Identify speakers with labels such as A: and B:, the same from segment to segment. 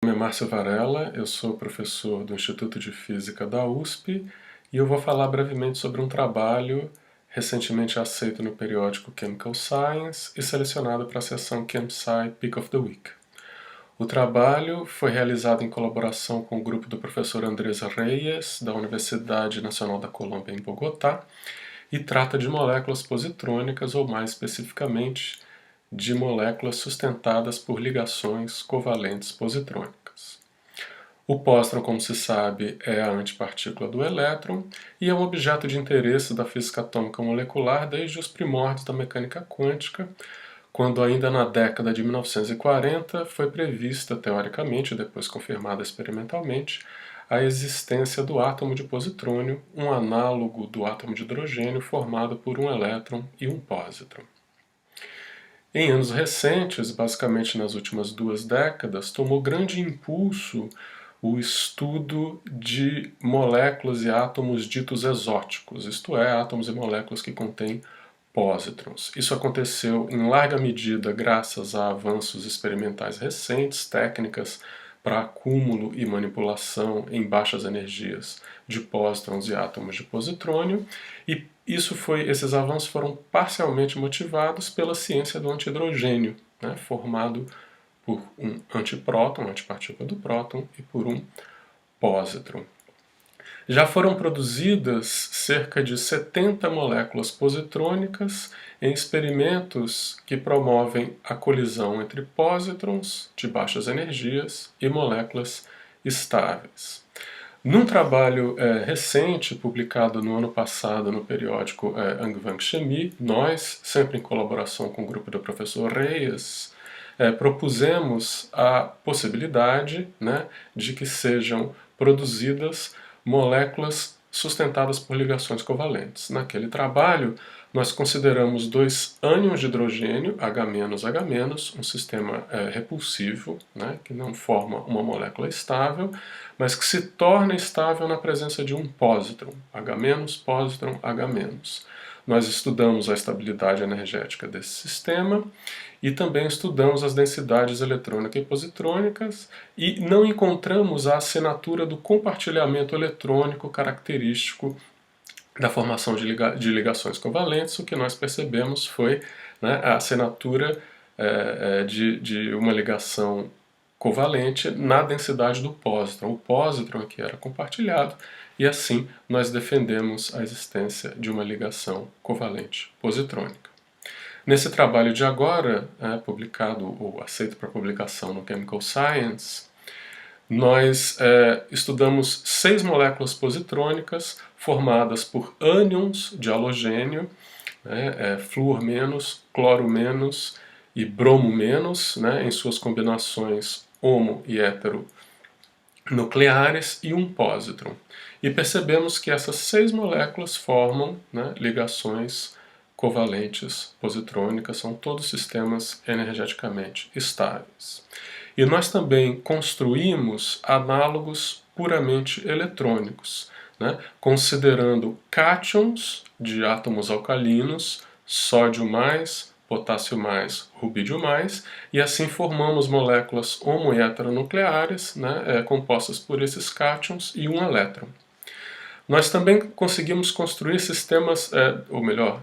A: Meu nome é Márcio Varela, eu sou professor do Instituto de Física da USP e eu vou falar brevemente sobre um trabalho recentemente aceito no periódico Chemical Science e selecionado para a seção ChemSci Pick of the Week. O trabalho foi realizado em colaboração com o grupo do professor Andrés Reyes, da Universidade Nacional da Colômbia em Bogotá, e trata de moléculas positrônicas, ou mais especificamente, de moléculas sustentadas por ligações covalentes positrônicas. O pósitron, como se sabe, é a antipartícula do elétron e é um objeto de interesse da física atômica molecular desde os primórdios da mecânica quântica, quando ainda na década de 1940 foi prevista, teoricamente, e depois confirmada experimentalmente, a existência do átomo de positrônio, um análogo do átomo de hidrogênio formado por um elétron e um pósitron. Em anos recentes, basicamente nas últimas 2 décadas, tomou grande impulso o estudo de moléculas e átomos ditos exóticos, isto é, átomos e moléculas que contêm pósitrons. Isso aconteceu em larga medida graças a avanços experimentais recentes, técnicas para acúmulo e manipulação em baixas energias de pósitrons e átomos de positrônio, e esses avanços foram parcialmente motivados pela ciência do antihidrogênio, formado por um antipróton, antipartícula do próton, e por um pósitron. Já foram produzidas cerca de 70 moléculas positrônicas em experimentos que promovem a colisão entre pósitrons de baixas energias e moléculas estáveis. Num trabalho recente, publicado no ano passado no periódico Angewandte Chemie, nós, sempre em colaboração com o grupo do professor Reyes, propusemos a possibilidade de que sejam produzidas moléculas sustentadas por ligações covalentes. Naquele trabalho, nós consideramos 2 ânions de hidrogênio, H-H-, um sistema repulsivo, que não forma uma molécula estável, mas que se torna estável na presença de um pósitron, H-, pósitron, H-. Nós estudamos a estabilidade energética desse sistema e também estudamos as densidades eletrônica e positrônicas e não encontramos a assinatura do compartilhamento eletrônico característico da formação de ligações covalentes. O que nós percebemos foi a assinatura de uma ligação covalente na densidade do pósitron. O pósitron aqui era compartilhado e assim nós defendemos a existência de uma ligação covalente positrônica. Nesse trabalho de agora, publicado ou aceito para publicação no Chemical Science, nós estudamos 6 moléculas positrônicas formadas por ânions de halogênio, flúor menos, cloro menos e bromo menos, em suas combinações homo e hetero nucleares, e um pósitron. E percebemos que essas 6 moléculas formam ligações covalentes positrônicas, são todos sistemas energeticamente estáveis. E nós também construímos análogos puramente eletrônicos, considerando cátions de átomos alcalinos, sódio mais, potássio mais, rubídio mais, e assim formamos moléculas homo- e heteronucleares, compostas por esses cátions e um elétron. Nós também conseguimos construir sistemas, ou melhor,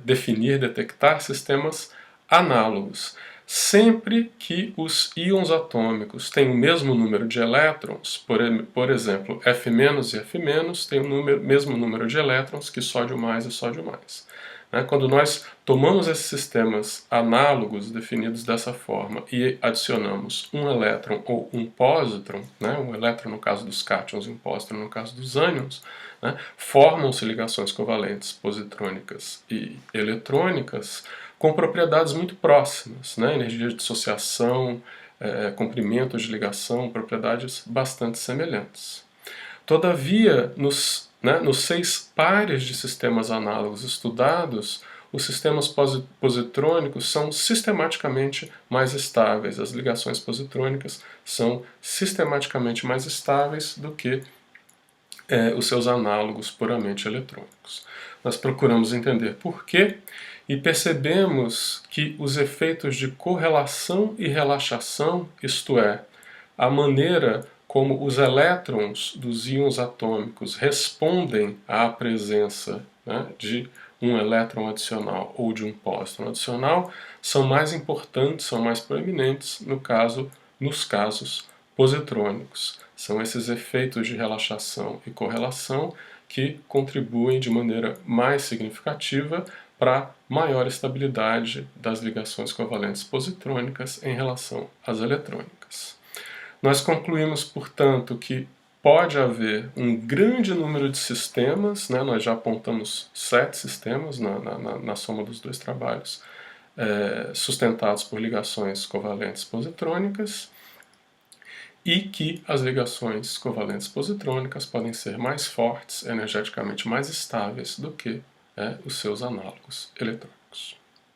A: definir, detectar sistemas análogos. Sempre que os íons atômicos têm o mesmo número de elétrons, por exemplo, F- e F- têm o mesmo número de elétrons que sódio mais e sódio mais. Quando nós tomamos esses sistemas análogos definidos dessa forma e adicionamos um elétron ou um pósitron, um elétron no caso dos cátions e um pósitron no caso dos ânions, formam-se ligações covalentes positrônicas e eletrônicas com propriedades muito próximas, energia de dissociação, comprimentos de ligação, propriedades bastante semelhantes. Todavia, nos 6 pares de sistemas análogos estudados, os sistemas positrônicos são sistematicamente mais estáveis. As ligações positrônicas são sistematicamente mais estáveis do que os seus análogos puramente eletrônicos. Nós procuramos entender por quê e percebemos que os efeitos de correlação e relaxação, isto é, a maneira como os elétrons dos íons atômicos respondem à presença, né, de um elétron adicional ou de um póstron adicional são mais importantes, são mais proeminentes nos casos positrônicos. São esses efeitos de relaxação e correlação que contribuem de maneira mais significativa para maior estabilidade das ligações covalentes positrônicas em relação às eletrônicas. Nós concluímos, portanto, que pode haver um grande número de sistemas, né? Nós já apontamos 7 sistemas na soma dos dois trabalhos, sustentados por ligações covalentes positrônicas, e que as ligações covalentes positrônicas podem ser mais fortes, energeticamente mais estáveis do que os seus análogos eletrônicos.